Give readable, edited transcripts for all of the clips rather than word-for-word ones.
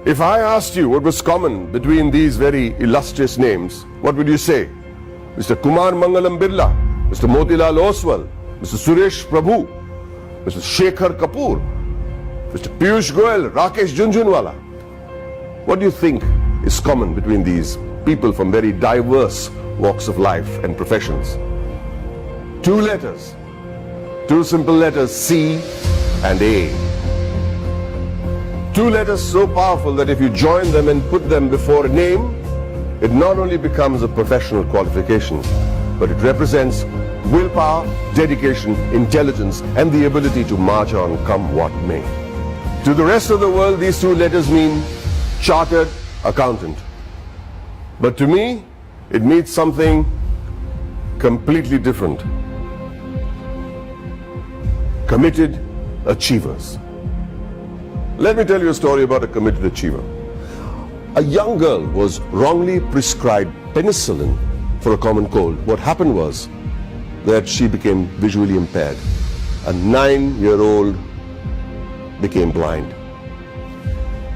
If I asked you what was common between these very illustrious names, what would you say? Mr. Kumar Mangalam Birla, Mr. Motilal Oswal, Mr. Suresh Prabhu, Mr. Shekhar Kapoor, Mr. Piyush Goyal, Rakesh Jhunjhunwala. What do you think is common between these people from very diverse walks of life and professions? Two letters, two simple letters, C and A. Two letters so powerful that if you join them and put them before a name, it not only becomes a professional qualification, but it represents willpower, dedication, intelligence, and the ability to march on come what may. To the rest of the world, these two letters mean chartered accountant. But to me, it means something completely different. Committed achievers. Let me tell you a story about a committed achiever. A young girl was wrongly prescribed penicillin for a common cold. What happened was that she became visually impaired. A 9-year-old became blind.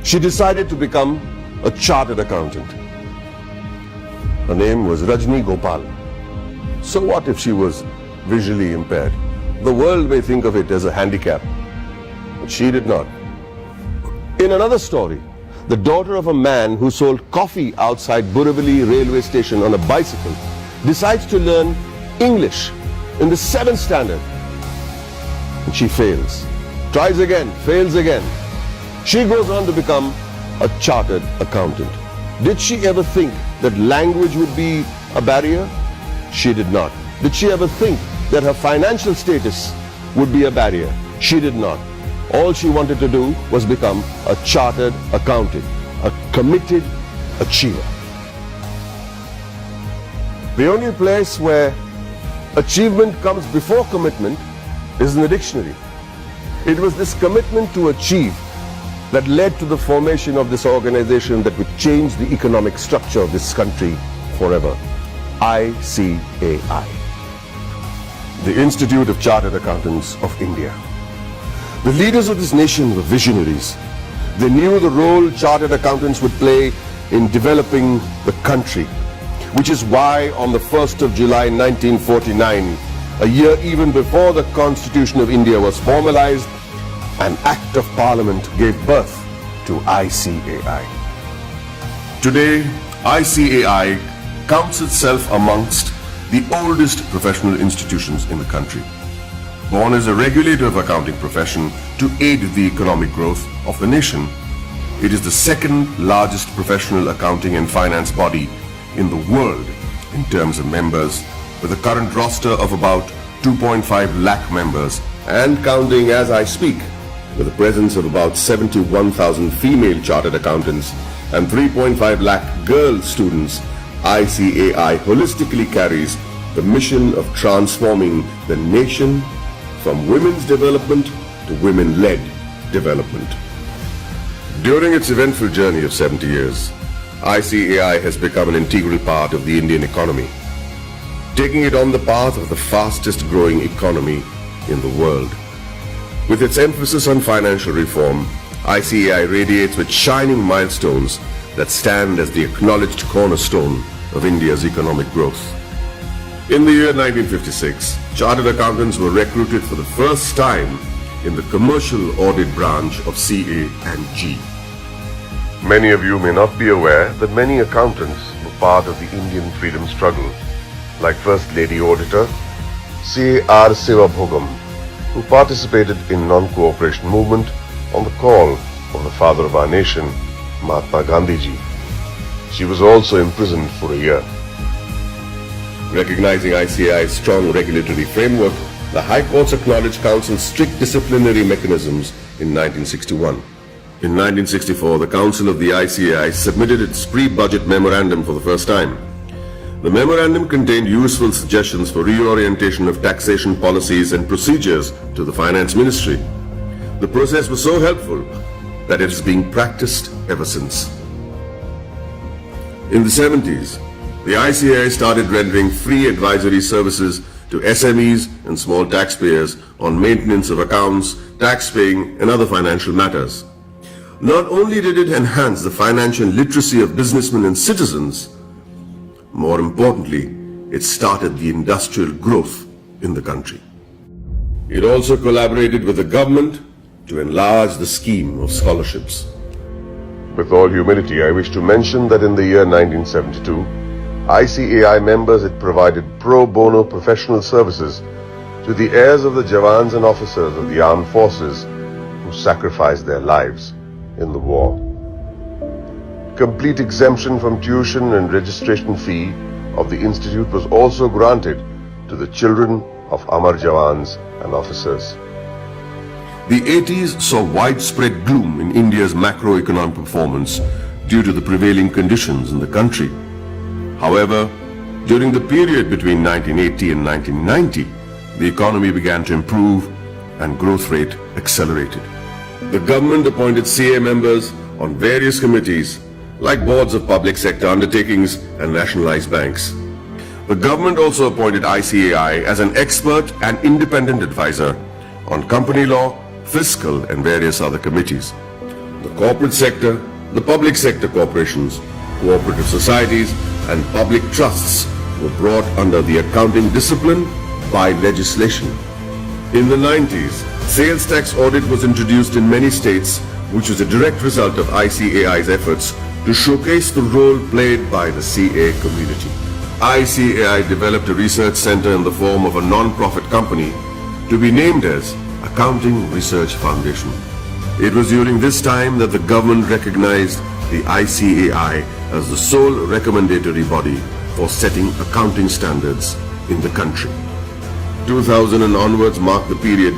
She decided to become a chartered accountant. Her name was Rajni Gopal. So what if she was visually impaired? The world may think of it as a handicap, but she did not. In another story, the daughter of a man who sold coffee outside Borivali railway station on a bicycle decides to learn English in the 7th standard. And she fails. Tries again, fails again. She goes on to become a chartered accountant. Did she ever think that language would be a barrier? She did not. Did she ever think that her financial status would be a barrier? She did not. All she wanted to do was become a chartered accountant, a committed achiever. The only place where achievement comes before commitment is in the dictionary. It was this commitment to achieve that led to the formation of this organization that would change the economic structure of this country forever. ICAI, the Institute of Chartered Accountants of India. The leaders of this nation were visionaries. They knew the role chartered accountants would play in developing the country, which is why on the 1st of July 1949, a year even before the Constitution of India was formalized, an Act of Parliament gave birth to ICAI. Today, ICAI counts itself amongst the oldest professional institutions in the country. Born as a regulator of accounting profession to aid the economic growth of the nation, it is the second largest professional accounting and finance body in the world in terms of members, with a current roster of about 2.5 lakh members and counting as I speak, with a presence of about 71,000 female chartered accountants and 3.5 lakh girl students. ICAI holistically carries the mission of transforming the nation from women's development to women-led development. During its eventful journey of 70 years, ICAI has become an integral part of the Indian economy, taking it on the path of the fastest growing economy in the world. With its emphasis on financial reform, ICAI radiates with shining milestones that stand as the acknowledged cornerstone of India's economic growth. In the year 1956, chartered accountants were recruited for the first time in the commercial audit branch of CA and G. Many of you may not be aware that many accountants were part of the Indian freedom struggle, like First Lady Auditor C.R. Sivabhogam, who participated in non-cooperation movement on the call of the father of our nation, Mahatma Gandhi ji. She was also imprisoned for a year. Recognizing ICAI's strong regulatory framework, the High Courts acknowledged Council's strict disciplinary mechanisms in 1961. In 1964, the Council of the ICAI submitted its pre-budget memorandum for the first time. The memorandum contained useful suggestions for reorientation of taxation policies and procedures to the Finance Ministry. The process was so helpful that it is being practiced ever since. In the 70s, the ICAI started rendering free advisory services to SMEs and small taxpayers on maintenance of accounts, tax paying, and other financial matters. Not only did it enhance the financial literacy of businessmen and citizens, more importantly, it started the industrial growth in the country. It also collaborated with the government to enlarge the scheme of scholarships. With all humility, I wish to mention that in the year 1972, ICAI members had provided pro bono professional services to the heirs of the Jawans and officers of the armed forces who sacrificed their lives in the war. Complete exemption from tuition and registration fee of the institute was also granted to the children of Amar Jawans and officers. The 80s saw widespread gloom in India's macroeconomic performance due to the prevailing conditions in the country. However, during the period between 1980 and 1990, the economy began to improve and growth rate accelerated. The government appointed CA members on various committees like boards of public sector undertakings and nationalized banks. The government also appointed ICAI as an expert and independent advisor on company law, fiscal and various other committees. The corporate sector, the public sector corporations, cooperative societies and public trusts were brought under the accounting discipline by legislation. In the 90s, sales tax audit was introduced in many states, which was a direct result of ICAI's efforts to showcase the role played by the CA community. ICAI developed a research center in the form of a non-profit company to be named as Accounting Research Foundation. It was during this time that the government recognized the ICAI as the sole recommendatory body for setting accounting standards in the country. 2000 and onwards marked the period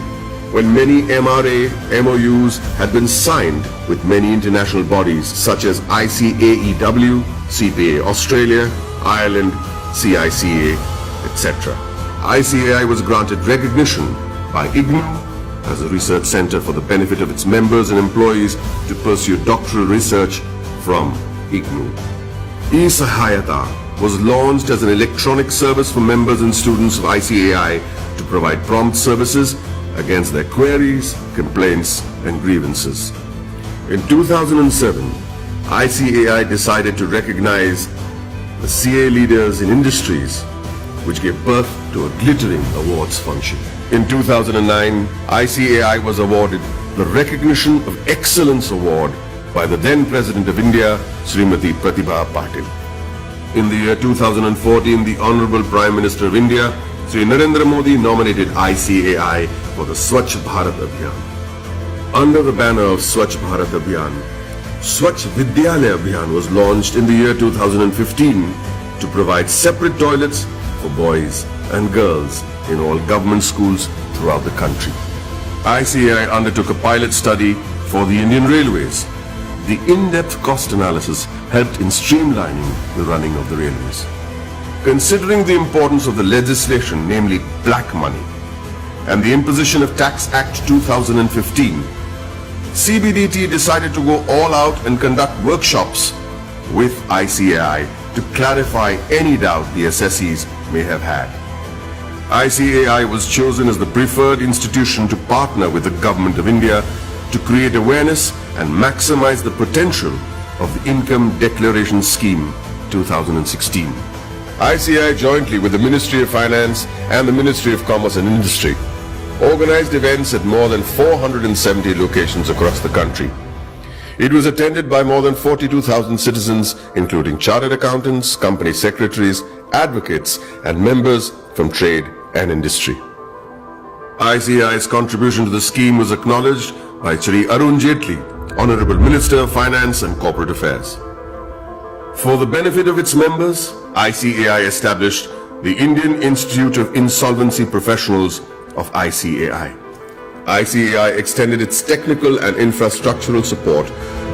when many MRA MOUs had been signed with many international bodies such as ICAEW, CPA Australia, Ireland, CICA, etc. ICAI was granted recognition by IGNOU as a research center for the benefit of its members and employees to pursue doctoral research from IGNOU. eSahayata was launched as an electronic service for members and students of ICAI to provide prompt services against their queries, complaints and grievances. In 2007, ICAI decided to recognize the CA leaders in industries, which gave birth to a glittering awards function. In 2009, ICAI was awarded the Recognition of Excellence Award by the then President of India, Srimati Pratibha Patil. In the year 2014, the Honorable Prime Minister of India, Sri Narendra Modi, nominated ICAI for the Swachh Bharat Abhiyan. Under the banner of Swachh Bharat Abhiyan, Swachh Vidyalaya Abhiyan was launched in the year 2015 to provide separate toilets for boys and girls in all government schools throughout the country. ICAI undertook a pilot study for the Indian Railways. The in-depth cost analysis helped in streamlining the running of the railways. Considering the importance of the legislation, namely black money, and the imposition of Tax Act 2015, CBDT decided to go all out and conduct workshops with ICAI to clarify any doubt the assessees may have had. ICAI was chosen as the preferred institution to partner with the Government of India to create awareness and maximize the potential of the Income Declaration Scheme 2016. ICAI, jointly with the Ministry of Finance and the Ministry of Commerce and Industry, organized events at more than 470 locations across the country. It was attended by more than 42,000 citizens, including chartered accountants, company secretaries, advocates, and members from trade and industry. ICAI's contribution to the scheme was acknowledged by Shri Arun Jaitley, Honorable Minister of Finance and Corporate Affairs. For the benefit of its members, ICAI established the Indian Institute of Insolvency Professionals of ICAI. ICAI extended its technical and infrastructural support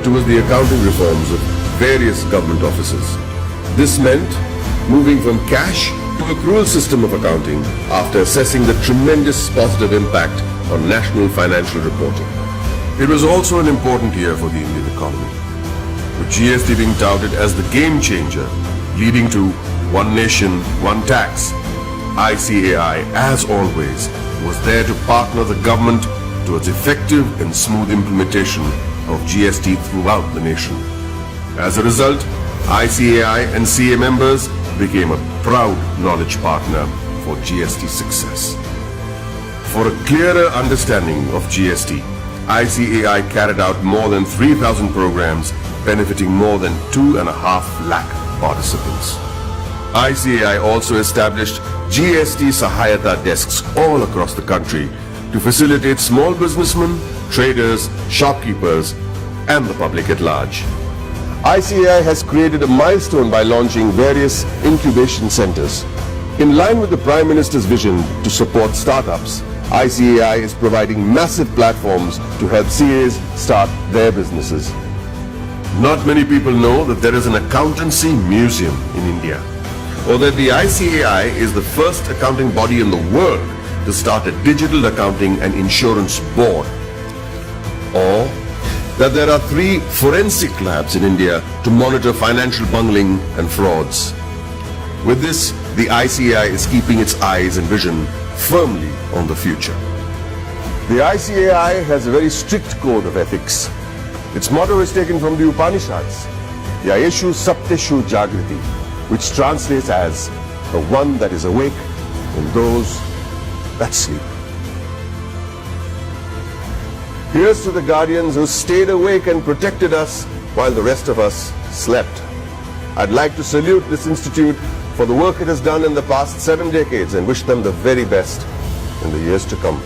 towards the accounting reforms of various government offices. This meant moving from cash to accrual system of accounting after assessing the tremendous positive impact on national financial reporting. It was also an important year for the Indian economy, with GST being touted as the game changer, leading to one nation, one tax. ICAI, as always, was there to partner the government towards effective and smooth implementation of GST throughout the nation. As a result, ICAI and CA members became a proud knowledge partner for GST success. For a clearer understanding of GST, ICAI carried out more than 3,000 programs benefiting more than 2.5 lakh participants. ICAI also established GST Sahayata desks all across the country to facilitate small businessmen, traders, shopkeepers, and the public at large. ICAI has created a milestone by launching various incubation centers. In line with the Prime Minister's vision to support startups, ICAI is providing massive platforms to help CAs start their businesses. Not many people know that there is an accountancy museum in India, or that the ICAI is the first accounting body in the world to start a digital accounting and insurance board, or that there are 3 forensic labs in India to monitor financial bungling and frauds. With this, the ICAI is keeping its eyes and vision firmly on the future. The ICAI has a very strict code of ethics. Its motto is taken from the Upanishads, Yayeshu Sapteshu Jagriti, which translates as the one that is awake and those that sleep. Here's to the guardians who stayed awake and protected us while the rest of us slept. I'd like to salute this institute for the work it has done in the past 7 decades and wish them the very best in the years to come.